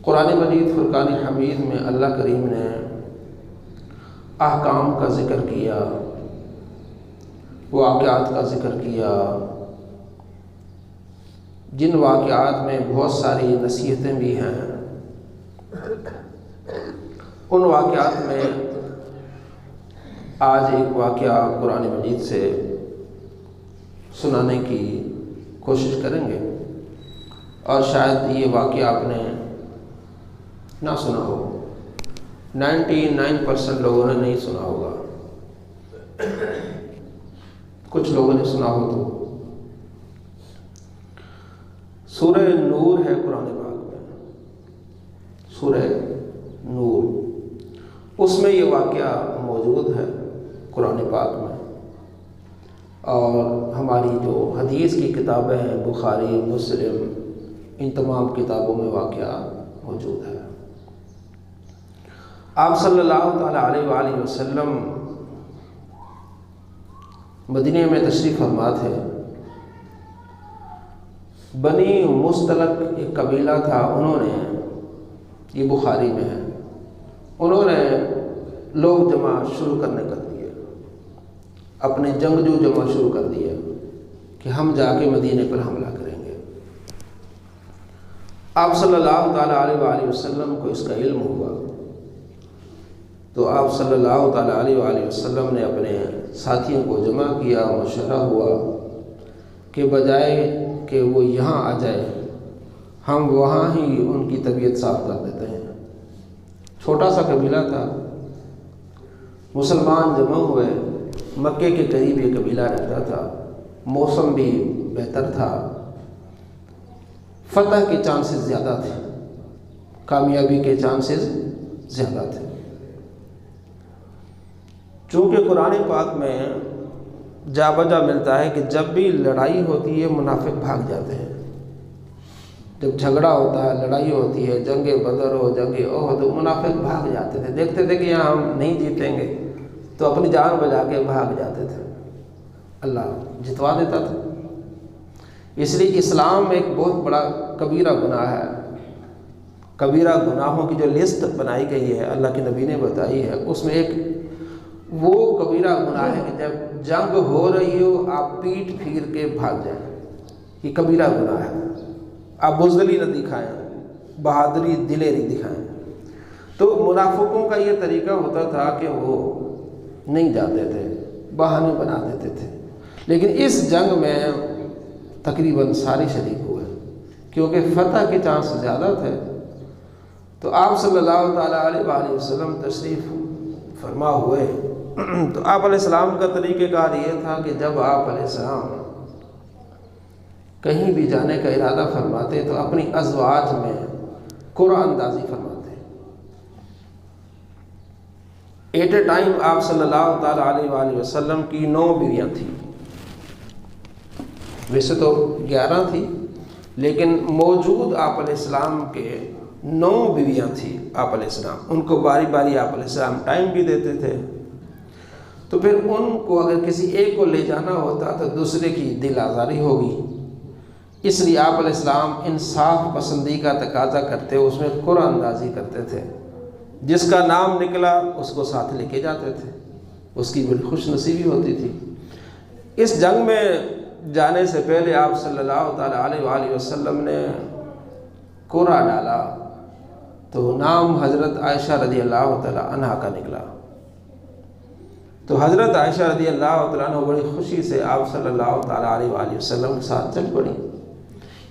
قرآن مجید فرقان حمید میں اللہ کریم نے احکام کا ذکر کیا، واقعات کا ذکر کیا، جن واقعات میں بہت ساری نصیحتیں بھی ہیں۔ ان واقعات میں آج ایک واقعہ قرآن مجید سے سنانے کی کوشش کریں گے، اور شاید یہ واقعہ آپ نے نہ سنا ہو، 99% لوگوں نے نہیں سنا ہوگا، کچھ لوگوں نے سنا ہو تو۔ سورہ نور ہے قرآن پاک میں، سورہ نور، اس میں یہ واقعہ موجود ہے قرآن پاک میں، اور ہماری جو حدیث کی کتابیں ہیں بخاری، مسلم، ان تمام کتابوں میں واقعہ موجود ہے۔ آپ صلی اللہ تعالیٰ علیہ وآلہ وسلم مدینہ میں تشریف فرما تھے۔ بنی مستلق ایک قبیلہ تھا، انہوں نے، یہ بخاری میں ہے، انہوں نے لوگ جمع شروع کرنے کر دیے، اپنے جنگجو جمع شروع کر دیے کہ ہم جا کے مدینے پر حملہ کریں گے۔ آپ صلی اللہ تعالیٰ علیہ وآلہ وسلم کو اس کا علم ہوا، تو آپ صلی اللہ تعالیٰ علیہ وآلہ وسلم نے اپنے ساتھیوں کو جمع کیا، مشورہ ہوا کہ بجائے کہ وہ یہاں آ جائے، ہم وہاں ہی ان کی طبیعت صاف کر دیتے ہیں۔ چھوٹا سا قبیلہ تھا، مسلمان جمع ہوئے، مکے کے قریب یہ قبیلہ رہتا تھا، موسم بھی بہتر تھا، فتح کے چانسز زیادہ تھے، کامیابی کے چانسز زیادہ تھے۔ چونکہ قرآن پاک میں جا بجا ملتا ہے کہ جب بھی لڑائی ہوتی ہے منافق بھاگ جاتے ہیں، جب جھگڑا ہوتا ہے، لڑائی ہوتی ہے، جنگ بدر ہو، جنگ احد، منافق بھاگ جاتے تھے، دیکھتے تھے کہ یہاں ہم نہیں جیتیں گے تو اپنی جان بچا کے بھاگ جاتے تھے، اللہ جتوا دیتا تھا۔ اس لیے اسلام ایک بہت بڑا کبیرہ گناہ ہے، کبیرہ گناہوں کی جو لسٹ بنائی گئی ہے اللہ کے نبی نے بتائی ہے، اس میں ایک وہ کبیرہ گناہ ہے کہ جب جنگ ہو رہی ہو آپ پیٹ پھیر کے بھاگ جائیں، یہ کبیرہ گناہ ہے۔ آپ بزدلی نہ دکھائیں، بہادری دلیری دکھائیں۔ تو منافقوں کا یہ طریقہ ہوتا تھا کہ وہ نہیں جاتے تھے، بہانے بنا دیتے تھے، لیکن اس جنگ میں تقریباً سارے شریک ہوئے کیونکہ فتح کے چانس زیادہ تھے۔ تو آپ صلی اللہ تعالیٰ علیہ وآلہ وسلم تشریف فرما ہوئے، تو آپ علیہ السلام کا طریقہ کار یہ تھا کہ جب آپ علیہ السلام کہیں بھی جانے کا ارادہ فرماتے تو اپنی ازواج میں قرآن اندازی فرماتے۔ ایٹ اے ٹائم آپ صلی اللہ تعالیٰ علیہ وآلہ وسلم کی 9 بیویاں تھیں، ویسے تو 11 تھی، لیکن موجود آپ علیہ السلام کے 9 بیویاں تھیں۔ آپ علیہ السلام ان کو باری باری آپ علیہ السلام ٹائم بھی دیتے تھے، تو پھر ان کو اگر کسی ایک کو لے جانا ہوتا تو دوسرے کی دل آزاری ہوگی، اس لیے آپ علیہ السلام انصاف پسندی کا تقاضا کرتے، اس میں قرآن اندازی کرتے تھے، جس کا نام نکلا اس کو ساتھ لے کے جاتے تھے، اس کی بڑی خوش نصیبی ہوتی تھی۔ اس جنگ میں جانے سے پہلے آپ صلی اللہ تعالیٰ علیہ وآلہ وسلم نے قرآ ڈالا تو نام حضرت عائشہ رضی اللہ تعالیٰ عنہا کا نکلا، تو حضرت عائشہ رضی اللہ تعالیٰ عنہ بڑی خوشی سے آپ صلی اللہ تعالیٰ علیہ وآلہ وسلم کے ساتھ چل پڑی۔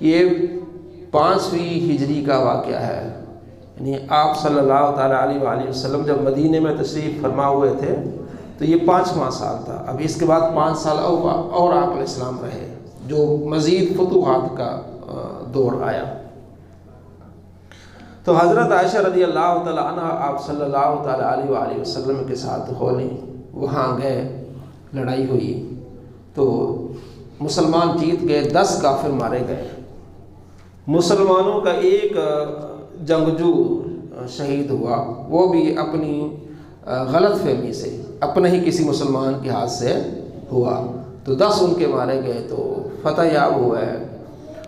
یہ 5ویں ہجری کا واقعہ ہے، یعنی آپ صلی اللہ تعالیٰ علیہ وآلہ وسلم جب مدینے میں تشریف فرما ہوئے تھے تو یہ 5واں سال تھا۔ اب اس کے بعد 5 سال اور آپ علیہ السلام رہے، جو مزید فتوحات کا دور آیا۔ تو حضرت عائشہ رضی اللہ تعالیٰ عنہ آپ صلی اللہ تعالیٰ علیہ وآلہ وسلم کے ساتھ ہولی، وہاں گئے، لڑائی ہوئی تو مسلمان جیت گئے، 10 کافر مارے گئے، مسلمانوں کا ایک جنگجو شہید ہوا، وہ بھی اپنی غلط فہمی سے، اپنے ہی کسی مسلمان کے ہاتھ سے ہوا، تو 10 ان کے مارے گئے تو فتح یاب ہوا ہے۔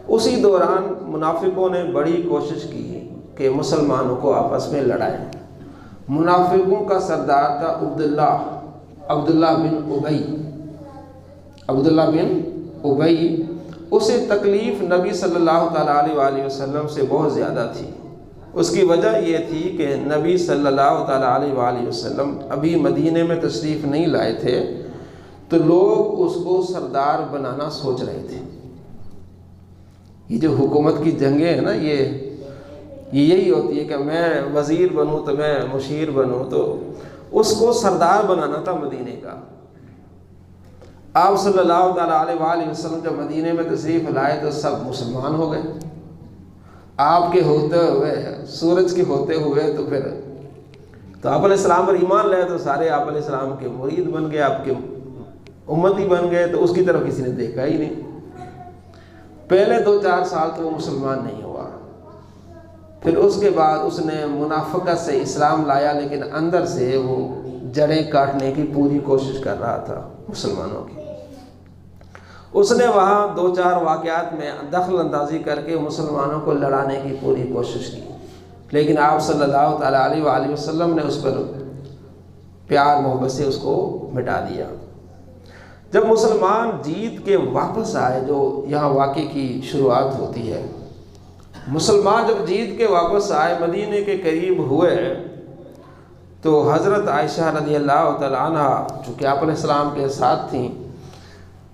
اسی دوران منافقوں نے بڑی کوشش کی کہ مسلمانوں کو آپس میں لڑائیں۔ منافقوں کا سردار تھا عبداللہ بن ابی۔ اسے تکلیف نبی صلی اللہ تعالیٰ علیہ وسلم سے بہت زیادہ تھی۔ اس کی وجہ یہ تھی کہ نبی صلی اللہ تعالیٰ علیہ وسلم ابھی مدینے میں تشریف نہیں لائے تھے، تو لوگ اس کو سردار بنانا سوچ رہے تھے۔ یہ جو حکومت کی جنگیں ہیں نا، یہ یہی ہوتی ہے کہ میں وزیر بنوں تو میں مشیر بنوں، تو اس کو سردار بنانا تھا مدینے کا۔ آپ صلی اللہ تعالیٰ علیہ وسلم جب مدینے میں تشریف لائے تو سب مسلمان ہو گئے۔ آپ کے ہوتے ہوئے، سورج کے ہوتے ہوئے تو پھر تو آپ علیہ السلام پر ایمان لائے تو سارے آپ علیہ السلام کے مرید بن گئے، آپ کے امتی بن گئے، تو اس کی طرف کسی نے دیکھا ہی نہیں۔ پہلے 2-4 سال تو وہ مسلمان نہیں ہوا، پھر اس کے بعد اس نے منافقت سے اسلام لایا، لیکن اندر سے وہ جڑیں کاٹنے کی پوری کوشش کر رہا تھا مسلمانوں کی۔ اس نے وہاں 2-4 واقعات میں دخل اندازی کر کے مسلمانوں کو لڑانے کی پوری کوشش کی، لیکن آپ صلی اللہ تعالیٰ علیہ وسلم نے اس پر پیار محبت سے اس کو مٹا دیا۔ جب مسلمان جیت کے واپس آئے، جو یہاں واقعے کی شروعات ہوتی ہے، مسلمان جب جیت کے واپس آئے، مدینے کے قریب ہوئے، تو حضرت عائشہ رضی اللہ تعالیٰ عنہ چونکہ آپ علیہ السلام کے ساتھ تھیں،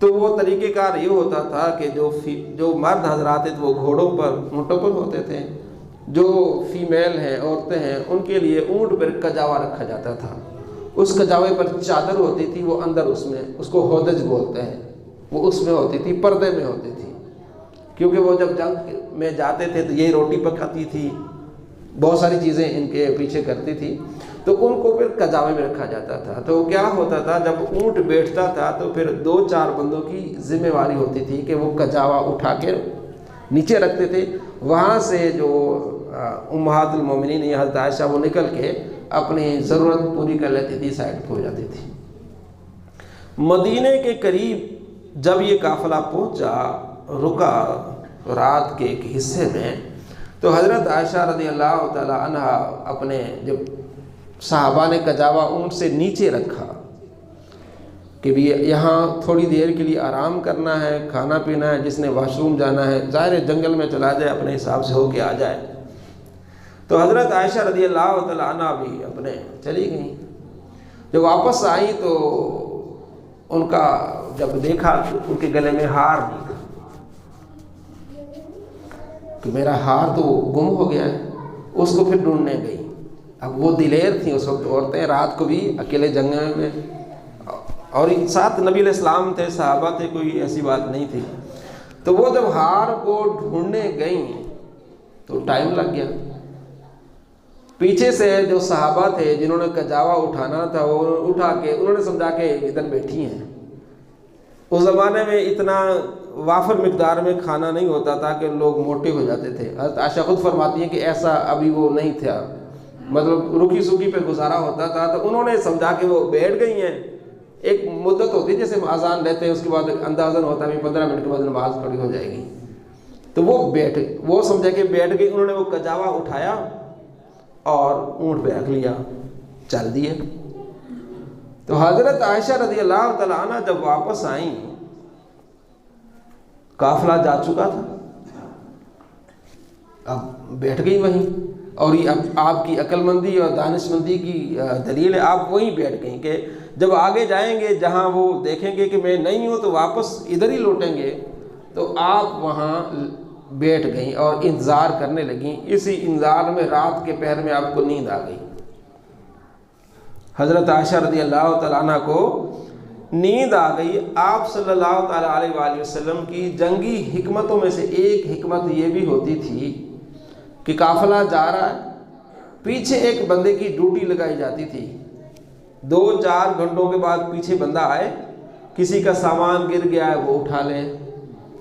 تو وہ طریقہ کار یہ ہوتا تھا کہ جو مرد حضرات تھے وہ گھوڑوں پر، اونٹوں پر ہوتے تھے، جو فیمیل ہیں، عورتیں ہیں، ان کے لیے اونٹ پر کجاوا رکھا جاتا تھا۔ اس کجاوے پر چادر ہوتی تھی، وہ اندر اس کو ہودج بولتے ہیں، وہ اس میں ہوتی تھی، پردے میں ہوتی تھی، کیونکہ وہ جب جنگ میں جاتے تھے تو یہی روٹی پکاتی تھی، بہت ساری چیزیں ان کے پیچھے کرتی تھی، تو ان کو پھر کجاوے میں رکھا جاتا تھا۔ تو کیا ہوتا تھا، جب اونٹ بیٹھتا تھا تو پھر 2-4 بندوں کی ذمہ داری ہوتی تھی کہ وہ کجاوا اٹھا کے نیچے رکھتے تھے۔ وہاں سے جو امہات المومنین یا حضرت عائشہ وہ نکل کے اپنی ضرورت پوری کر لیتی تھی، سائڈ پہ ہو جاتی تھی۔ مدینے کے قریب جب یہ قافلہ پہنچا، رکا رات کے ایک حصے میں، تو حضرت عائشہ رضی اللہ تعالی عنہ اپنے جب صحابہ نے کجاوا اونٹ سے نیچے رکھا کہ بھی یہاں تھوڑی دیر کے لیے آرام کرنا ہے، کھانا پینا ہے، جس نے واش روم جانا ہے ظاہر ہے جنگل میں چلا جائے، اپنے حساب سے ہو کے آ جائے۔ تو حضرت عائشہ رضی اللہ تعالی عنہ بھی اپنے چلی گئیں۔ جب واپس آئی تو ان کا جب دیکھا کہ ان کے گلے میں ہار نہیں تھا، کہ میرا ہار تو گم ہو گیا ہے، اس کو پھر ڈھونڈنے گئی۔ اب وہ دلیر تھیں اس وقت عورتیں، رات کو بھی اکیلے جنگل میں، اور ساتھ نبی علیہ السلام تھے، صحابہ تھے، کوئی ایسی بات نہیں تھی۔ تو وہ جب ہار کو ڈھونڈنے گئیں تو ٹائم لگ گیا۔ پیچھے سے جو صحابہ تھے جنہوں نے کجاوا اٹھانا تھا، وہ اٹھا کے انہوں نے سمجھا کہ ادھر بیٹھی ہیں۔ اس زمانے میں اتنا وافر مقدار میں کھانا نہیں ہوتا تھا کہ لوگ موٹے ہو جاتے تھے۔ حضرت عائشہ خود فرماتی ہیں کہ ایسا ابھی وہ نہیں تھا، مطلب رکی سکی پہ گزارا ہوتا تھا۔ تو انہوں نے سمجھا کہ وہ بیٹھ گئی ہیں۔ ایک مدت ہوتی ہے جیسے اذان لیتے ہیں، اس کے بعد اندازن ہوتا ہے 15 منٹ کے بعد نماز پڑھی ہو جائے گی، تو وہ سمجھا کہ بیٹھ گئی۔ انہوں نے وہ کجاوا اٹھایا اور اونٹ پہ رکھ لیا، چل دیے۔ تو حضرت عائشہ رضی اللہ تعالی عنہ جب واپس آئیں، قافلہ جا چکا تھا، اب بیٹھ گئی وہیں، اور یہ آپ کی عقل مندی اور دانش مندی کی دلیل ہے، آپ وہیں بیٹھ گئیں کہ جب آگے جائیں گے جہاں وہ دیکھیں گے کہ میں نہیں ہوں تو واپس ادھر ہی لوٹیں گے، تو آپ وہاں بیٹھ گئیں اور انتظار کرنے لگیں۔ اسی انتظار میں رات کے پہر میں آپ کو نیند آ گئی۔ حضرت عائشہ رضی اللہ تعالیٰ عنہ کو نیند آ گئی۔ آپ صلی اللہ تعالیٰ علیہ وسلم کی جنگی حکمتوں میں سے ایک حکمت یہ بھی ہوتی تھی کہ قافلہ جا رہا ہے، پیچھے ایک بندے کی ڈیوٹی لگائی جاتی تھی۔ 2-4 گھنٹوں کے بعد پیچھے بندہ آئے، کسی کا سامان گر گیا ہے وہ اٹھا لے،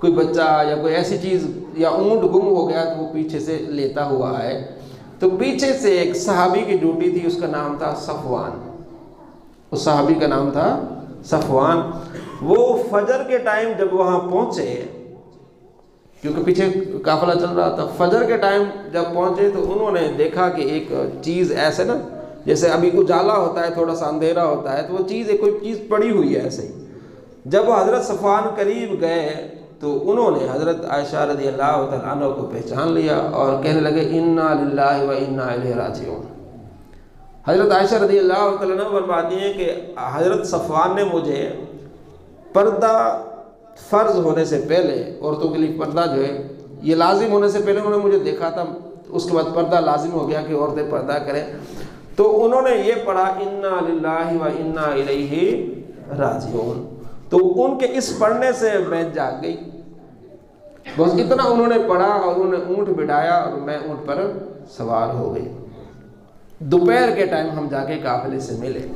کوئی بچہ یا کوئی ایسی چیز یا اونٹ گم ہو گیا تو وہ پیچھے سے لیتا ہوا ہے۔ تو پیچھے سے ایک صحابی کی ڈیوٹی تھی، اس کا نام تھا صفوان۔ اس صحابی کا نام تھا صفوان۔ وہ فجر کے ٹائم جب وہاں پہنچے کیونکہ پیچھے قافلہ چل رہا تھا۔ فجر کے ٹائم جب پہنچے تو انہوں نے دیکھا کہ ایک چیز ایسے نا جیسے ابھی اجالا ہوتا ہے، تھوڑا سا اندھیرا ہوتا ہے، تو وہ چیز کوئی چیز پڑی ہوئی ہے ایسے ہی۔ جب وہ حضرت صفوان قریب گئے تو انہوں نے حضرت عائشہ رضی اللہ تعالیٰ عنہ کو پہچان لیا اور کہنے لگے انا للہ و انا الیہ راجعون۔ حضرت عائشہ رضی اللہ تعالیٰ عنہ فرماتی ہیں کہ حضرت صفوان نے مجھے پردہ فرض ہونے سے پہلے، عورتوں کے لیے پردہ جو ہے یہ لازم ہونے سے پہلے انہوں نے مجھے دیکھا تھا، اس کے بعد پردہ لازم ہو گیا کہ عورتیں پردہ کریں، تو انہوں نے یہ پڑھا انا للہ و انا الیہ راجعون۔ تو ان کے اس پڑھنے سے میں جاگ گئی، بس اتنا انہوں نے پڑھا اور انہوں نے اونٹ بٹھایا اور میں اونٹ پر سوار ہو گئی۔ دوپہر کے ٹائم ہم جا کے قافلے سے ملے،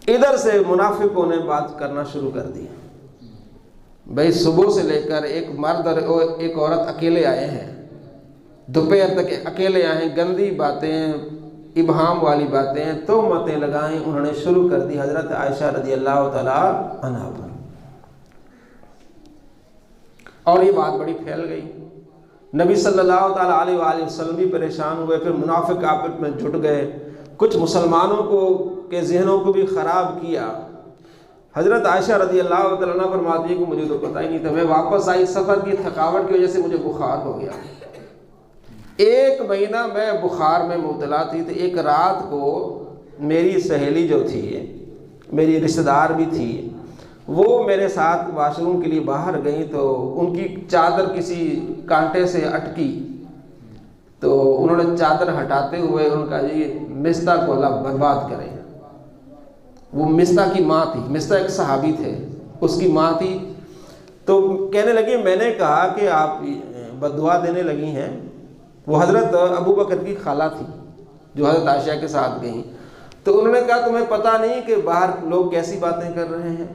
ادھر سے منافقوں نے بات کرنا شروع کر دی، بھائی صبح سے لے کر ایک مرد اور ایک عورت اکیلے آئے ہیں، دوپہر تک اکیلے آئے ہیں، گندی باتیں، ابہام والی باتیں، تہمتیں لگائیں انہوں نے شروع کر دی حضرت عائشہ رضی اللہ تعالیٰ عنہا پر، اور یہ بات بڑی پھیل گئی۔ نبی صلی اللہ تعالیٰ علیہ وآلہ وسلم بھی پریشان ہوئے، پھر منافق آپس میں جٹ گئے، کچھ مسلمانوں کو کے ذہنوں کو بھی خراب کیا۔ حضرت عائشہ رضی اللہ تعالیٰ عنہ فرماتی ہے کہ مجھے تو پتہ ہی نہیں تھا، میں واپس آئی، سفر کی تھکاوٹ کی وجہ سے مجھے بخار ہو گیا، 1 مہینہ میں بخار میں مبتلا تھی۔ تو ایک رات کو میری سہیلی جو تھی، میری رشتہ دار بھی تھی، وہ میرے ساتھ واش روم کے لیے باہر گئیں، تو ان کی چادر کسی کانٹے سے اٹکی، تو انہوں نے چادر ہٹاتے ہوئے ان کا جی مستہ کو اللہ برباد کرے۔ وہ مستہ کی ماں تھی، مستہ ایک صحابی تھے، اس کی ماں تھی، تو کہنے لگی میں نے کہا کہ آپ بد دعا دینے لگی ہیں۔ وہ حضرت ابو بکر کی خالہ تھی جو حضرت عائشہ کے ساتھ گئیں، تو انہوں نے کہا تمہیں پتہ نہیں کہ باہر لوگ کیسی باتیں کر رہے ہیں؟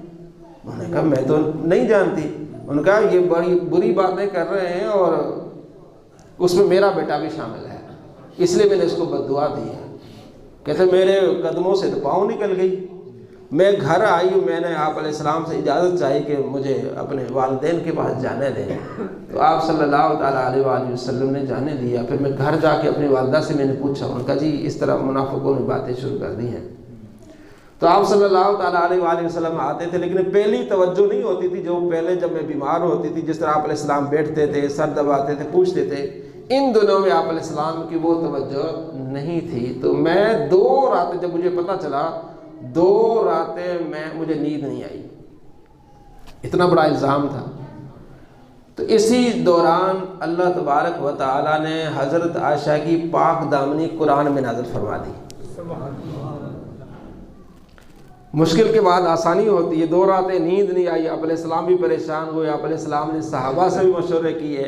انہوں نے کہا میں تو نہیں جانتی۔ انہوں نے کہا یہ بڑی بری باتیں کر رہے ہیں اور اس میں میرا بیٹا بھی شامل ہے، اس لیے میں نے اس کو بد دعا دی ہے۔ کہتے میرے قدموں سے تو پاؤں نکل گئی، میں گھر آئی، میں نے آپ علیہ السلام سے اجازت چاہی کہ مجھے اپنے والدین کے پاس جانے دیں، تو آپ صلی اللہ تعالیٰ علیہ وآلہ وسلم نے جانے دیا۔ پھر میں گھر جا کے اپنی والدہ سے میں نے پوچھا، ان کا جی اس طرح منافقوں نے باتیں شروع کر دی ہیں۔ تو آپ صلی اللہ تعالیٰ علیہ وآلہ وسلم آتے تھے، لیکن پہلی توجہ نہیں ہوتی تھی جو پہلے جب میں بیمار ہوتی تھی، جس طرح آپ علیہ السلام بیٹھتے تھے، سر دباتے تھے، پوچھتے تھے، ان دنوں میں آپ علیہ السلام کی وہ توجہ نہیں تھی۔ تو میں 2 راتیں، جب مجھے پتہ چلا 2 راتیں مجھے نیند نہیں آئی، اتنا بڑا الزام تھا۔ تو اسی دوران اللہ تبارک و تعالیٰ نے حضرت عائشہ کی پاک دامنی قرآن میں نازل فرما دی۔ مشکل کے بعد آسانی ہوتی ہے، 2 راتیں نیند نہیں آئی، آپ علیہ السلام بھی پریشان ہوئے، آپ علیہ السلام نے صحابہ سے بھی مشورے کیے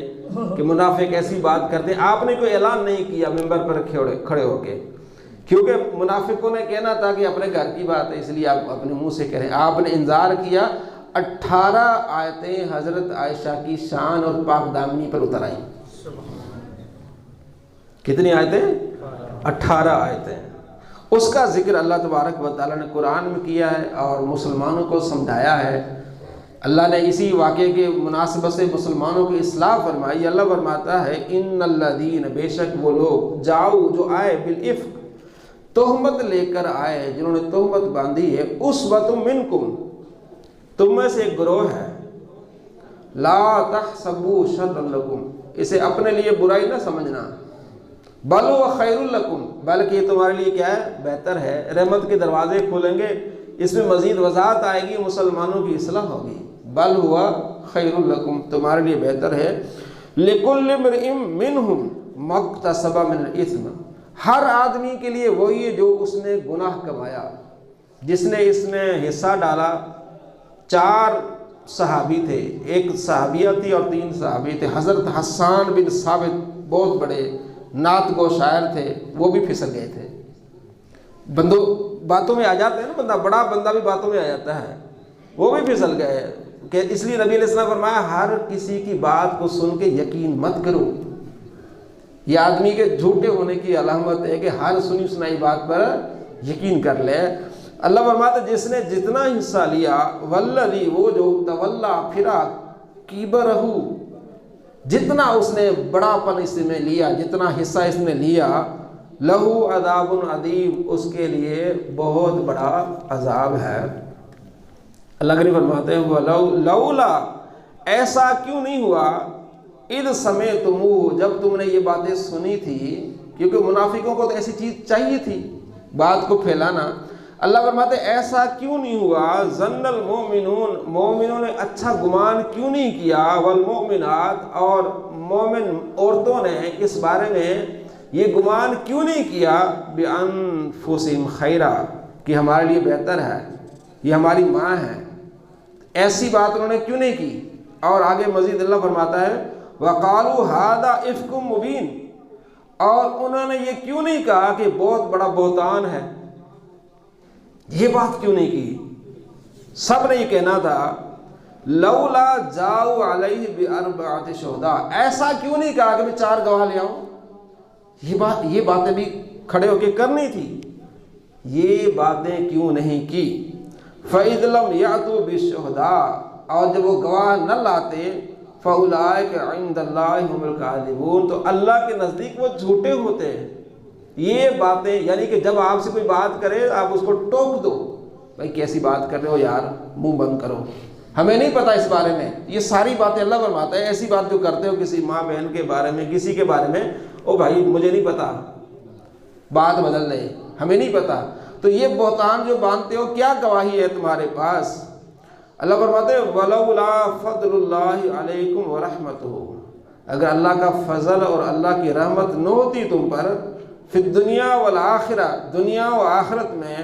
کہ منافق ایسی بات کرتے ہیں۔ آپ نے کوئی اعلان نہیں کیا ممبر پر کھڑے ہو کے، کیونکہ منافقوں نے کہنا تھا کہ اپنے گھر کی بات ہے، اس لیے آپ اپنے منہ سے کہہ رہے ہیں۔ آپ نے انذار کیا، 18 آیتیں حضرت عائشہ کی شان اور پاک دامنی پر اتر آئیں۔ کتنی آیتیں؟ 18 آیتیں۔ اس کا ذکر اللہ تبارک و تعالیٰ نے قرآن میں کیا ہے اور مسلمانوں کو سمجھایا ہے۔ اللہ نے اسی واقعے کے مناسبت سے مسلمانوں کی اصلاح فرمائی۔ اللہ فرماتا ہے ان الذین، بے شک وہ لوگ، جاؤ جو آئے، بالافک، تہمت لے کر آئے، جنہوں نے تہمت باندھی ہے، اسوۃ منکم، تم میں سے ایک گروہ ہے، لا تحسبوا شرا لکم، اسے اپنے لیے برائی نہ سمجھنا، بل هو خیر لکم، بلکہ یہ تمہارے لیے کیا ہے؟ بہتر ہے، رحمت کے دروازے کھولیں گے، اس میں مزید وضاحت آئے گی، مسلمانوں کی اصلاح ہوگی۔ بل هو خیر لکم، تمہارے لیے بہتر ہے۔ لکل امرئ منہم ما اکتسب من الاثم، ہر آدمی کے لیے وہی ہے جو اس نے گناہ کمایا، جس نے اس میں حصہ ڈالا۔ 4 صحابی تھے، ایک صحابیہ تھی اور 3 صحابی تھے۔ حضرت حسان بن ثابت بہت بڑے نعت گو شاعر تھے، وہ بھی پھسل گئے تھے۔ باتوں میں آ جاتے ہیں نا، بندہ بڑا بندہ بھی باتوں میں آ جاتا ہے، وہ بھی پھسل گئے کہ اس لیے نبی علیہ السلام فرمایا ہر کسی کی بات کو سن کے یقین مت کرو۔ یہ آدمی کے جھوٹے ہونے کی علامت ہے کہ ہر سنی سنائی بات پر یقین کر لے۔ اللہ فرماتا ہے جس نے جتنا حصہ لیا، والذی، وہ جو، تولا، پھرا، کبرہ، جتنا اس نے بڑا پن اس میں لیا، جتنا حصہ اس نے لیا، لہو عذاب عظیم، اس کے لیے بہت بڑا عذاب ہے۔ اللہ کریم فرماتے ہیں لولا، ایسا کیوں نہیں ہوا، اذ سمعتموہ، جب تم نے یہ باتیں سنی تھی، کیونکہ منافقوں کو تو ایسی چیز چاہیے تھی، بات کو پھیلانا۔ اللہ فرماتے ایسا کیوں نہیں ہوا، ظن المؤمنون، مومنوں نے اچھا گمان کیوں نہیں کیا، والمؤمنات، اور مومن عورتوں نے اس بارے میں یہ گمان کیوں نہیں کیا، بِأَنفُسِهِمْ خَيْرًا، کہ ہمارے لیے بہتر ہے، یہ ہماری ماں ہے، ایسی بات انہوں نے کیوں نہیں کی۔ اور آگے مزید اللہ فرماتا ہے وَقَالُوا هَذَا إِفْكٌ مُبِينٌ، اور انہوں نے یہ کیوں نہیں کہا کہ بہت بڑا بہتان ہے، یہ بات کیوں نہیں کی۔ سب نے یہ کہنا تھا لولا جاؤ علیہ باربعۃ شہداء، ایسا کیوں نہیں کہا کہ میں 4 گواہ لے آؤں، یہ باتیں بھی کھڑے ہو کے کرنی تھی، یہ باتیں کیوں نہیں کی۔ فَإِذْ لَمْ يَأْتُوا بِالشُّهَدَاءِ، اور جب وہ گواہ نہ لاتے، فَأُولَٰئِكَ عِندَ اللَّهِ هُمُ الْكَاذِبُونَ، تو اللہ کے نزدیک وہ جھوٹے ہوتے ہیں۔ یہ باتیں یعنی کہ جب آپ سے کوئی بات کرے آپ اس کو ٹوک دو، بھائی کیسی بات کر رہے ہو یار، منہ بند کرو، ہمیں نہیں پتہ اس بارے میں، یہ ساری باتیں اللہ فرماتا ہے ایسی بات جو کرتے ہو کسی ماں بہن کے بارے میں، کسی کے بارے میں، او بھائی مجھے نہیں پتہ، بات بدل لے، ہمیں نہیں پتہ، تو یہ بہتان جو باندھتے ہو کیا گواہی ہے تمہارے پاس۔ اللہ فرماتے ہیں وَلَوْلَا فَضْلُ اللَّهِ عَلَيْكُمْ وَرَحْمَتُهُ، اگر اللہ کا فضل اور اللہ کی رحمت نہ ہوتی تم پر، فی الدنیا والآخرہ، دنیا و آخرت میں،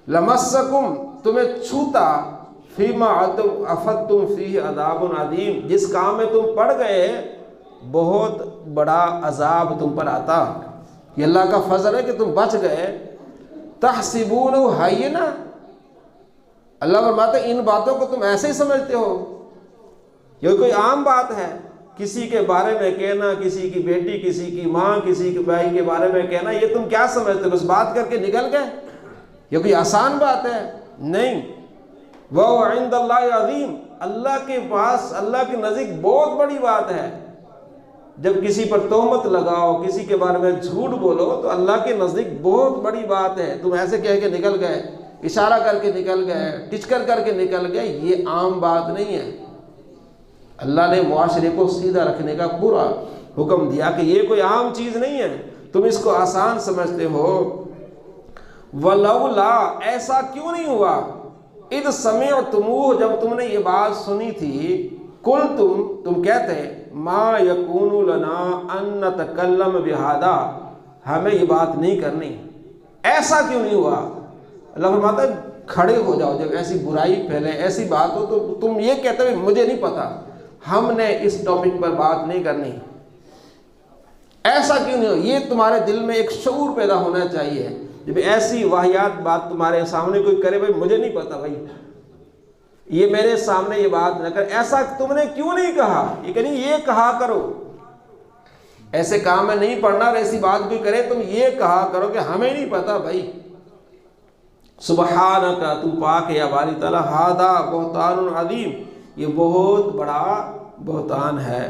لمسکم، تمہیں چھوتا، فیما افدتم فیہ عذاب عظیم، جس کام میں تم پڑ گئے بہت بڑا عذاب تم پر آتا۔ یہ اللہ کا فضل ہے کہ تم بچ گئے۔ تحسبونہ ہینا، اللہ فرماتے ہیں ان باتوں کو تم ایسے ہی سمجھتے ہو، یہ کوئی عام بات ہے، کسی کے بارے میں کہنا، کسی کی بیٹی، کسی کی ماں، کسی کے بھائی کے بارے میں کہنا، یہ تم کیا سمجھتے ہو، بس بات کر کے نکل گئے، یہ کوئی آسان بات ہے؟ نہیں۔ وَهُوَ عِندَ اللَّهِ عَظِيمٌ، اللہ کے پاس، اللہ کے نزدیک بہت بڑی بات ہے۔ جب کسی پر تہمت لگاؤ، کسی کے بارے میں جھوٹ بولو، تو اللہ کے نزدیک بہت بڑی بات ہے۔ تم ایسے کہہ کے نکل گئے، اشارہ کر کے نکل گئے، ٹچکر کر کے نکل گئے، یہ عام بات نہیں ہے۔ اللہ نے معاشرے کو سیدھا رکھنے کا پورا حکم دیا کہ یہ کوئی عام چیز نہیں ہے، تم اس کو آسان سمجھتے ہو۔ وَلَوْلَا، ایسا کیوں نہیں ہوا، اِذْ سَمِعْتُمُوهُ، جب تم نے یہ بات سنی تھی، قُلْتُم، تم کہتے مَا يَكُونُ لَنَا أَن نَتَكَلَّمَ بِهَذَا، ہمیں یہ بات نہیں کرنی، ایسا کیوں نہیں ہوا۔ اللہ فرماتا ہے کھڑے ہو جاؤ، جب ایسی برائی پھیلے، ایسی بات ہو، تو تم یہ کہتے ہوئے مجھے نہیں پتا، ہم نے اس ٹاپک پر بات نہیں کرنی، ایسا کیوں نہیں ہو۔ یہ تمہارے دل میں ایک شعور پیدا ہونا چاہیے، جب ایسی واہیات بات تمہارے سامنے کوئی کرے، بھائی مجھے نہیں پتا، بھائی یہ میرے سامنے یہ بات نہ کر، ایسا تم نے کیوں نہیں کہا، یہ کہ نہیں یہ کہا کرو، ایسے کام میں نہیں پڑھنا، اور ایسی بات کوئی کرے تم یہ کہا کرو کہ ہمیں نہیں پتا، بھائی سبحانک، تو پاک ہے یا باری تعالیٰ، ھذا بہتان عظیم، یہ بہت بڑا بہتان ہے۔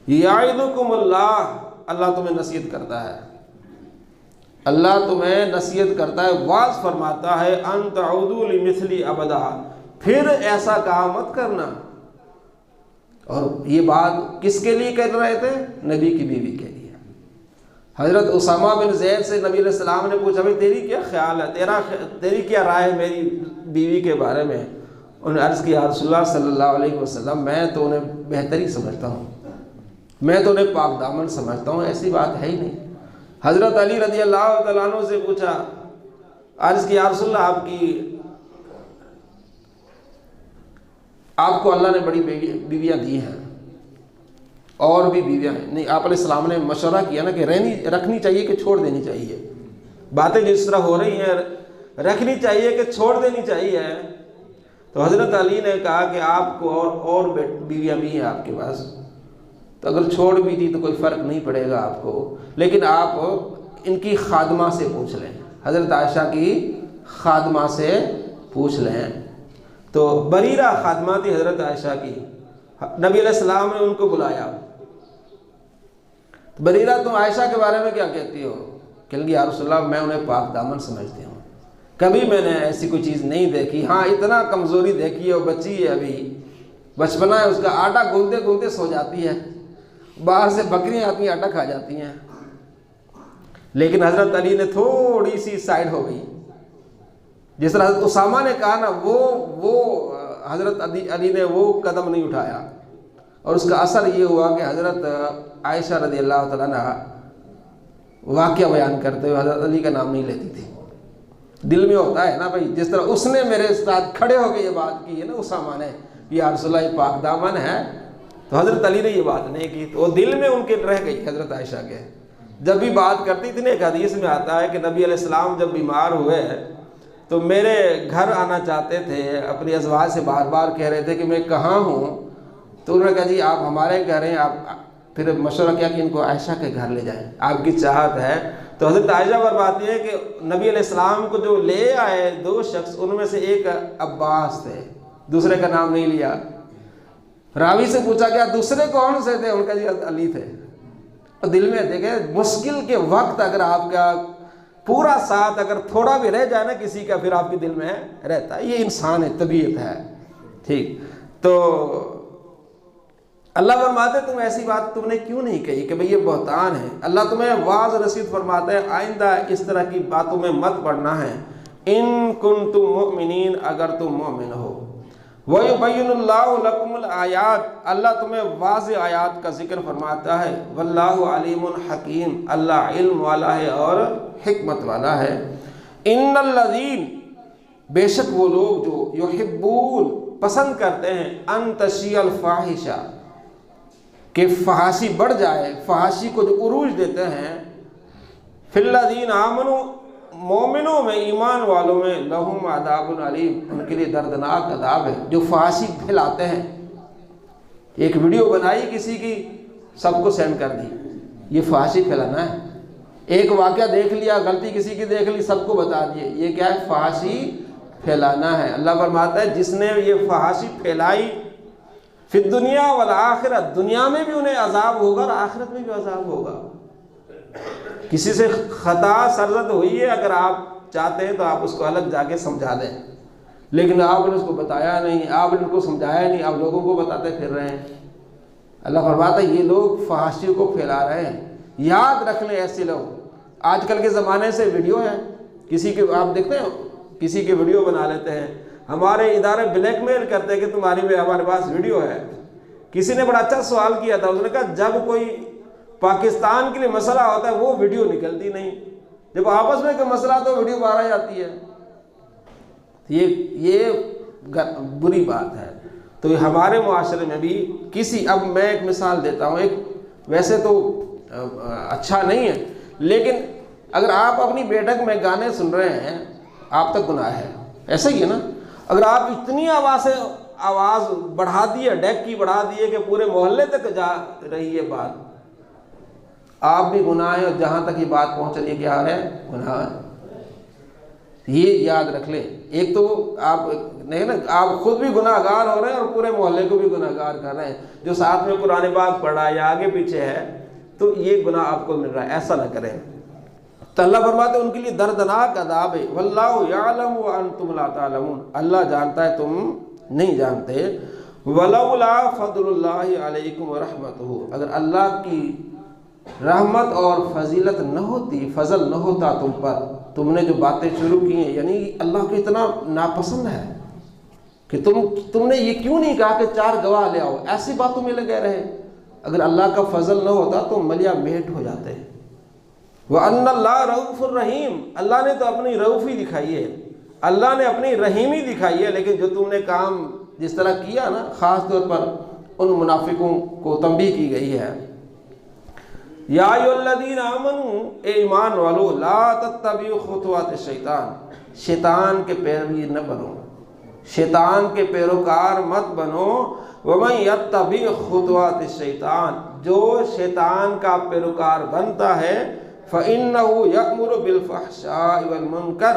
یعظکم اللہ، اللہ تمہیں نصیحت کرتا ہے، اللہ تمہیں نصیحت کرتا ہے، واعظ فرماتا ہے، ان تعودوا لمثلی ابدا، پھر ایسا کام مت کرنا۔ اور یہ بات کس کے لیے کر رہے تھے؟ نبی کی بیوی کے لیے۔ حضرت اسامہ بن زید سے نبی علیہ السلام نے پوچھا بھائی تیری کیا خیال ہے، تیری کیا رائے ہے میری بیوی کے بارے میں؟ انہوں نے عرض کیا رسول اللہ صلی اللہ علیہ وسلم، میں تو انہیں بہتری سمجھتا ہوں، میں تو انہیں پاک دامن سمجھتا ہوں، ایسی بات ہے ہی نہیں۔ حضرت علی رضی اللہ تعالیٰ عنہ سے پوچھا، عرض کیا رسول اللہ آپ کو اللہ نے بڑی بیویاں دی ہیں، اور بھی بیویاں ہیں، نہیں آپ علیہ السلام نے مشورہ کیا نا کہ رکھنی چاہیے کہ چھوڑ دینی چاہیے، باتیں جس طرح ہو رہی ہیں رکھنی چاہیے کہ چھوڑ دینی چاہیے؟ تو حضرت علی نے کہا کہ آپ کو اور بیویاں بھی ہیں آپ کے پاس، تو اگر چھوڑ بھی دی تو کوئی فرق نہیں پڑے گا آپ کو، لیکن آپ ان کی خادمہ سے پوچھ لیں، حضرت عائشہ کی خادمہ سے پوچھ لیں۔ تو بریرہ خادمہ تھی حضرت عائشہ کی، نبی علیہ السلام نے ان کو بلایا، بریرہ تم عائشہ کے بارے میں کیا کہتی ہو؟ کہنے لگی یا رسول اللہ میں انہیں پاک دامن سمجھتی ہوں، کبھی میں نے ایسی کوئی چیز نہیں دیکھی، ہاں اتنا کمزوری دیکھی ہے، وہ بچی ہے ابھی، بچپنا ہے اس کا، آٹا گوندتے گوندتے سو جاتی ہے، باہر سے بکریاں آتی ہیں آٹا کھا جاتی ہیں۔ لیکن حضرت علی نے تھوڑی سی سائڈ ہو گئی، جس طرح حضرت اسامہ نے کہا نا، وہ حضرت علی نے وہ قدم نہیں اٹھایا، اور اس کا اثر یہ ہوا کہ حضرت عائشہ رضی اللہ تعالیٰ عنہ واقعہ بیان کرتے ہوئے حضرت علی کا نام نہیں لیتی تھی۔ دل میں ہوتا ہے نا بھائی، جس طرح اس نے میرے ساتھ کھڑے ہو کے یہ بات کی ہے نا اسامہ نے، یا رسول اللہ یہ پاک دامن ہے، تو حضرت علی نے یہ بات نہیں کی، تو وہ دل میں ان کے رہ گئی حضرت عائشہ کے۔ جب بھی بات کرتی تھی نا، ایک حدیث میں آتا ہے کہ نبی علیہ السلام جب بیمار ہوئے تو میرے گھر آنا چاہتے تھے، اپنی ازواج سے بار بار کہہ رہے تھے کہ میں کہاں ہوں، تو انہوں نے کہا جی آپ ہمارے گھر ہیں، آپ پھر مشورہ کیا کہ ان کو عائشہ کے گھر لے جائیں، آپ کی چاہت ہے۔ تو حضرت عائشہ فرماتی ہے کہ نبی علیہ السلام کو جو لے آئے دو شخص، ان میں سے ایک عباس تھے، دوسرے کا نام نہیں لیا۔ راوی سے پوچھا کیا دوسرے کون سے تھے؟ ان کا جی علی تھے۔ اور دل میں دیکھیں مشکل کے وقت اگر آپ کا پورا ساتھ اگر تھوڑا بھی رہ جائے نا کسی کا، پھر آپ کے دل میں رہتا ہے، یہ انسان ہے، طبیعت ہے، ٹھیک۔ تو اللہ فرماتے تم ایسی بات تم نے کیوں نہیں کہی کہ بھئی یہ بہتان ہے۔ اللہ تمہیں واعظ رسید فرماتا ہے آئندہ اس طرح کی باتوں میں مت پڑنا ہے، ان کنتم مؤمنین، اگر تم مومن ہو۔ وَيُبَيِّنُ اللَّهُ لَكُمُ الْآيَاتِ، اللہ تمہیں واضح آیات کا ذکر فرماتا ہے۔ وَاللَّهُ عَلِيمٌ حَكِيمٌ، اللہ علم والا ہے اور حکمت والا ہے۔ ان الذین، بے شک وہ لوگ جو یحبون، پسند کرتے ہیں، ان تشیع الفاحشہ، کہ فحاشی بڑھ جائے، فحاشی کو جو عروج دیتے ہیں، فی الذین آمنوا، مومنوں میں، ایمان والوں میں، لہم عذاب علیم، ان کے لیے دردناک عذاب ہے۔ جو فحاشی پھیلاتے ہیں، ایک ویڈیو بنائی کسی کی، سب کو سینڈ کر دی، یہ فحاشی پھیلانا ہے۔ ایک واقعہ دیکھ لیا، غلطی کسی کی دیکھ لی، سب کو بتا دیے، یہ کیا ہے؟ فحاشی پھیلانا ہے۔ اللہ فرماتا ہے جس نے یہ فحاشی پھیلائی، فی الدنیا والآخرت، دنیا میں بھی انہیں عذاب ہوگا اور آخرت میں بھی عذاب ہوگا۔ کسی سے خطا سرزد ہوئی ہے، اگر آپ چاہتے ہیں تو آپ اس کو الگ جا کے سمجھا دیں، لیکن آپ نے اس کو بتایا نہیں، آپ نے ان کو سمجھایا نہیں، آپ لوگوں کو بتاتے پھر رہے ہیں۔ اللہ فرماتا ہے یہ لوگ فحاشی کو پھیلا رہے ہیں، یاد رکھ لیں ایسے لوگ۔ آج کل کے زمانے سے ویڈیو ہے، کسی کے آپ دیکھتے ہیں کسی کے ویڈیو بنا لیتے ہیں، ہمارے ادارے بلیک میل کرتے ہیں کہ ہمارے پاس ویڈیو ہے۔ کسی نے بڑا اچھا سوال کیا تھا، اس نے کہا جب کوئی پاکستان کے لیے مسئلہ ہوتا ہے وہ ویڈیو نکلتی نہیں، جب آپس میں کوئی مسئلہ تو ویڈیو باہر آ جاتی ہے۔ یہ بری بات ہے۔ تو ہمارے معاشرے میں بھی اب میں ایک مثال دیتا ہوں، ایک ویسے تو اچھا نہیں ہے، لیکن اگر آپ اپنی بیٹھک میں گانے سن رہے ہیں، آپ تک گناہ ہے، ایسا ہی ہے نا۔ اگر آپ اتنی آواز بڑھا دیے، ڈیک کی بڑھا دیے کہ پورے محلے تک جا رہی ہے بات، آپ بھی گناہ ہے، اور جہاں تک یہ بات پہنچ رہی ہے کیا ہے؟ گناہ ہے۔ یہ یاد رکھ لیں، ایک تو آپ نہیں نا، آپ خود بھی گناہ گار ہو رہے ہیں اور پورے محلے کو بھی گناہ گار کر رہے ہیں۔ جو ساتھ میں قرآن پاک پڑھ رہا ہے یا آگے پیچھے ہے تو یہ گناہ آپ کو مل رہا ہے، ایسا نہ کریں۔ تو اللہ فرماتے ہیں ان کے لیے دردناک عذاب ہے۔ واللہ یعلم وانتم لا تعلمون، اللہ جانتا ہے تم نہیں جانتے۔ ولولا فضل اللہ علیکم ورحمتہ، اگر اللہ کی رحمت اور فضیلت نہ ہوتی، فضل نہ ہوتا تم پر، تم نے جو باتیں شروع کی ہیں، یعنی اللہ کو اتنا ناپسند ہے کہ تم نے یہ کیوں نہیں کہا کہ 4 گواہ لے آؤ، ایسی باتوں میں لگے رہے۔ اگر اللہ کا فضل نہ ہوتا تو ملیا میٹ ہو جاتے۔ وَأَنَّ اللَّهَ رَءُوفٌ رَحِيمٌ، اللہ نے تو اپنی رعوفی دکھائی ہے، اللہ نے اپنی رحیمی دکھائی ہے، لیکن جو تم نے کام جس طرح کیا نا، خاص طور پر ان منافقوں کو تنبیہ کی گئی ہے۔ یا ایھا الذین آمنوا، اے ایمان والو، لا تتبعوا خطوات الشیطان، شیطان کے پیروی نہ بنو، شیطان کے پیروکار مت بنو۔ ومن یتبع خطوات الشیطان، جو شیطان کا پیروکار بنتا ہے، فإنہ یأمر بالفحشاء والمنکر،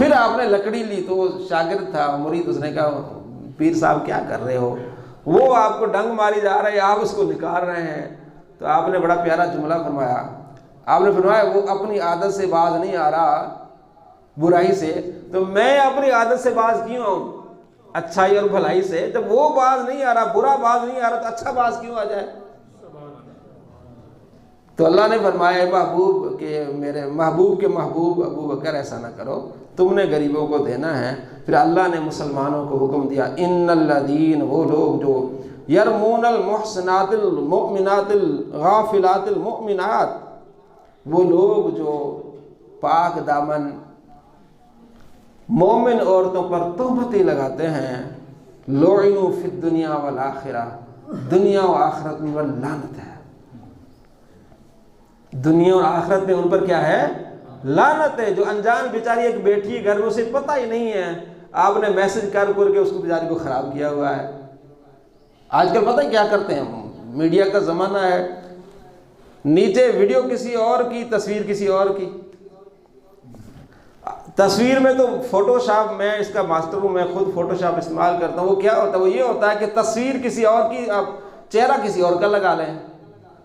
پھر آپ نے لکڑی لی تو وہ شاگرد تھا مرید، اس نے کہا پیر صاحب کیا کر رہے ہو؟ وہ آپ کو ڈنگ ماری جا رہے ہیں، آپ اس کو نکال رہے ہیں۔ تو آپ نے بڑا پیارا جملہ فرمایا، آپ نے فرمایا وہ اپنی عادت سے باز نہیں آ رہا برائی سے، تو میں اپنی عادت سے باز کیوں آؤں اچھائی اور بھلائی سے؟ جب وہ باز نہیں آ رہا، برا باز نہیں آ رہا، تو اچھا باز کیوں آ جائے؟ تو اللہ نے فرمایا محبوب کہ میرے محبوب کے محبوب ابو بکر ایسا نہ کرو، تم نے غریبوں کو دینا ہے۔ پھر اللہ نے مسلمانوں کو حکم دیا ان الذین، وہ لوگ جو یرمون المحصنات المؤمنات الغافلات المؤمنات، وہ لوگ جو پاک دامن مومن عورتوں پر تہمتیں لگاتے ہیں، لعنوا فی الدنیا والآخرہ، دنیا و آخرت میں لعنت ہے، دنیا اور آخرت میں ان پر کیا ہے؟ لعنت ہے۔ جو انجان بیچاری ایک بیٹھی ہے گھر میں، اسے پتہ ہی نہیں ہے، آپ نے میسج کر کے اس کو بیچاری کو خراب کیا ہوا ہے۔ آج کل پتہ کیا کرتے ہیں، میڈیا کا زمانہ ہے، نیچے ویڈیو کسی اور کی، تصویر کسی اور کی۔ تصویر میں تو فوٹو شاپ، میں اس کا ماسٹر ہوں، میں خود فوٹو شاپ استعمال کرتا ہوں۔ وہ کیا ہوتا ہے؟ وہ یہ ہوتا ہے کہ تصویر کسی اور کی، آپ چہرہ کسی اور کا لگا لیں،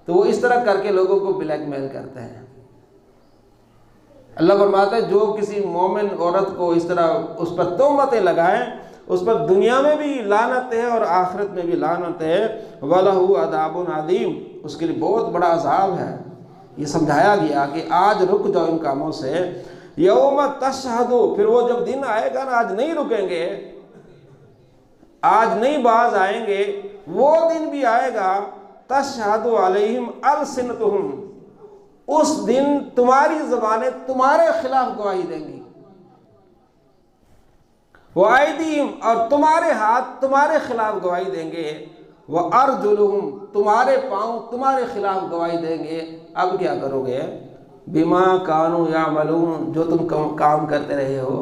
تو وہ اس طرح کر کے لوگوں کو بلیک میل کرتے ہیں۔ اللہ فرماتا ہے جو کسی مومن عورت کو اس طرح اس پر تہمتیں لگائیں، اس پر دنیا میں بھی لعنت ہے اور آخرت میں بھی لعنت ہے، وَلَهُ عَذَابٌ عَظِيمٌ، اس کے لیے بہت بڑا عذاب ہے۔ یہ سمجھایا گیا کہ آج رک جاؤ ان کاموں سے، یوم تشہد، پھر وہ جب دن آئے گا نا، آج نہیں رکیں گے، آج نہیں باز آئیں گے، وہ دن بھی آئے گا، تشہد علیہم السنتہم، اس دن تمہاری زبانیں تمہارے خلاف گواہی دیں گی، وَأَيْدِيهِمْ، اور تمہارے ہاتھ تمہارے خلاف گواہی دیں گے، وَأَرْجُلُهُمْ، تمہارے پاؤں تمہارے خلاف گواہی دیں گے۔ اب کیا کرو گے؟ بِمَا كَانُوا يَعْمَلُونَ، جو تم کام کرتے رہے ہو۔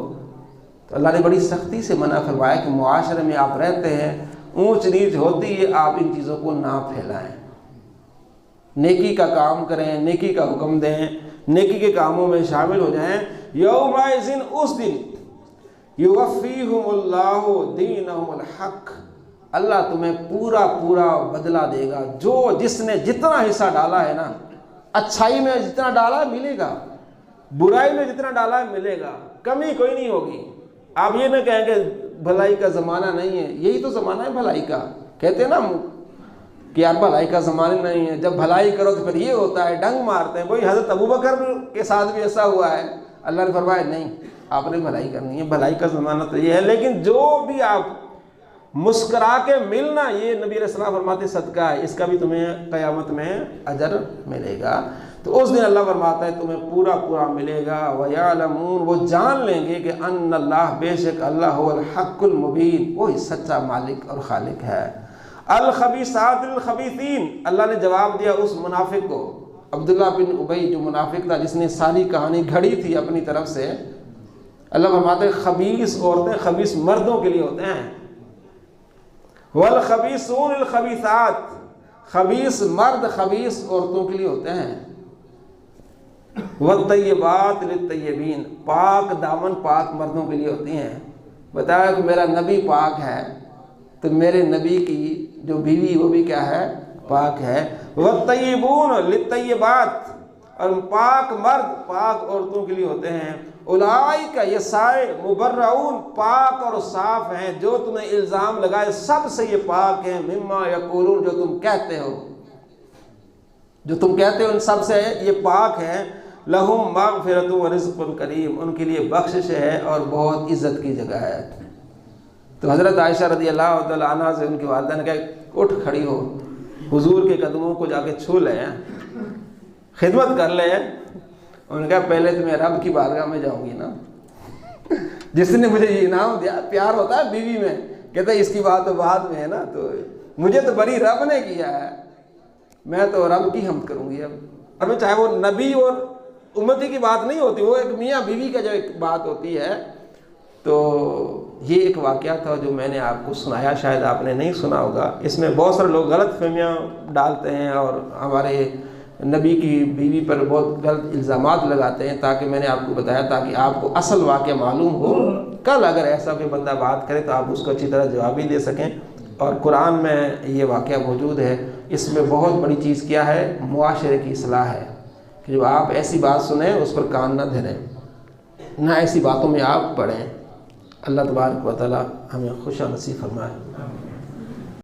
تو اللہ نے بڑی سختی سے منع فرمایا کہ معاشرے میں آپ رہتے ہیں، اونچ نیچ ہوتی ہے، آپ ان چیزوں کو نہ پھیلائیں، نیکی کا کام کریں، نیکی کا حکم دیں، نیکی کے کاموں میں شامل ہو جائیں۔ یومئذ، اس دن، یوفیہم اللہ دینہم الحق، اللہ تمہیں پورا پورا بدلہ دے گا، جو جس نے جتنا حصہ ڈالا ہے نا، اچھائی میں جتنا ڈالا ہے ملے گا، برائی میں جتنا ڈالا ہے ملے گا، کمی کوئی نہیں ہوگی۔ آپ یہ نہ کہیں کہ بھلائی کا زمانہ نہیں ہے، یہی تو زمانہ ہے بھلائی کا۔ کہتے ہیں نا کہ یار بھلائی کا زمانہ نہیں ہے، جب بھلائی کرو تو پھر یہ ہوتا ہے، ڈنگ مارتے ہیں۔ وہی حضرت ابوبکر کے ساتھ بھی ایسا ہوا ہے، اللہ نے فرمایا نہیں، آپ نے بھلائی کرنی ہے، بھلائی کا زمانہ تو یہ ہے، لیکن جو بھی آپ مسکرا کے ملنا، یہ نبی علیہ السلام فرماتے صدقہ ہے، اس کا بھی تمہیں قیامت میں اجر ملے گا۔ تو اس دن اللہ فرماتا ہے تمہیں پورا پورا ملے گا۔ وَيَعْلَمُونَ، وہ جان لیں گے کہ ان اللہ، بے شک اللہ هو الحق المبین، وہی سچا مالک اور خالق ہے۔ الخبیثات للخبیثین، اللہ نے جواب دیا اس منافق کو، عبداللہ بن ابی جو منافق تھا، جس نے ساری کہانی گھڑی تھی اپنی طرف سے۔ اللہ فرماتے ہیں خبیث عورتیں خبیث مردوں کے لیے ہوتے ہیں، والخبیثون للخبیثات، خبیث مرد خبیث عورتوں کے لیے ہوتے ہیں، والطیبات للطیبین، پاک دامن پاک مردوں کے لیے ہوتی ہیں۔ بتایا کہ میرا نبی پاک ہے، تو میرے نبی کی جو بیوی وہ بھی کیا ہے؟ پاک ہے۔ والطیبون للطیبات، اور پاک مرد پاک عورتوں کے لیے ہوتے ہیں۔ اولئک، یہ سارے مبرؤون، پاک اور صاف ہیں، جو تمہیں الزام لگائے سب سے یہ پاک ہیں، مما یقولون، جو تم کہتے ہو، جو تم کہتے ہو ان سب سے یہ پاک ہیں۔ لہم مغفرۃ ورزق کریم، ان کے لیے بخشش ہے اور بہت عزت کی جگہ ہے۔ تو حضرت عائشہ رضی اللہ تعالیٰ عنہ سے ان کی والدہ نے کہا اٹھ کھڑی ہو، حضور کے قدموں کو جا کے چھو لے، خدمت کر لے۔ انہوں نے کہا پہلے تو میں رب کی بارگاہ میں جاؤں گی نا، جس نے مجھے یہ انعام دیا۔ پیار ہوتا ہے بیوی میں، کہتا ہے اس کی بات تو بعد میں ہے نا، تو مجھے تو بری رب نے کیا ہے، میں تو رب کی حمد کروں گی۔ اب چاہے وہ نبی اور امتی کی بات نہیں ہوتی، وہ ایک میاں بیوی کا جو ایک بات ہوتی ہے۔ تو یہ ایک واقعہ تھا جو میں نے آپ کو سنایا، شاید آپ نے نہیں سنا ہوگا۔ اس میں بہت سارے لوگ غلط فہمیاں ڈالتے ہیں اور ہمارے نبی کی بیوی پر بہت غلط الزامات لگاتے ہیں، تاکہ میں نے آپ کو بتایا تاکہ آپ کو اصل واقعہ معلوم ہو، کل اگر ایسا کوئی بندہ بات کرے تو آپ اس کو اچھی طرح جواب بھی دے سکیں۔ اور قرآن میں یہ واقعہ موجود ہے، اس میں بہت بڑی چیز کیا ہے؟ معاشرے کی اصلاح ہے، کہ جو آپ ایسی بات سنیں اس پر کان نہ دھریں، نہ ایسی باتوں میں آپ پڑیں۔ اللہ تبارک و تعالی ہمیں خوش نصیب فرمائے۔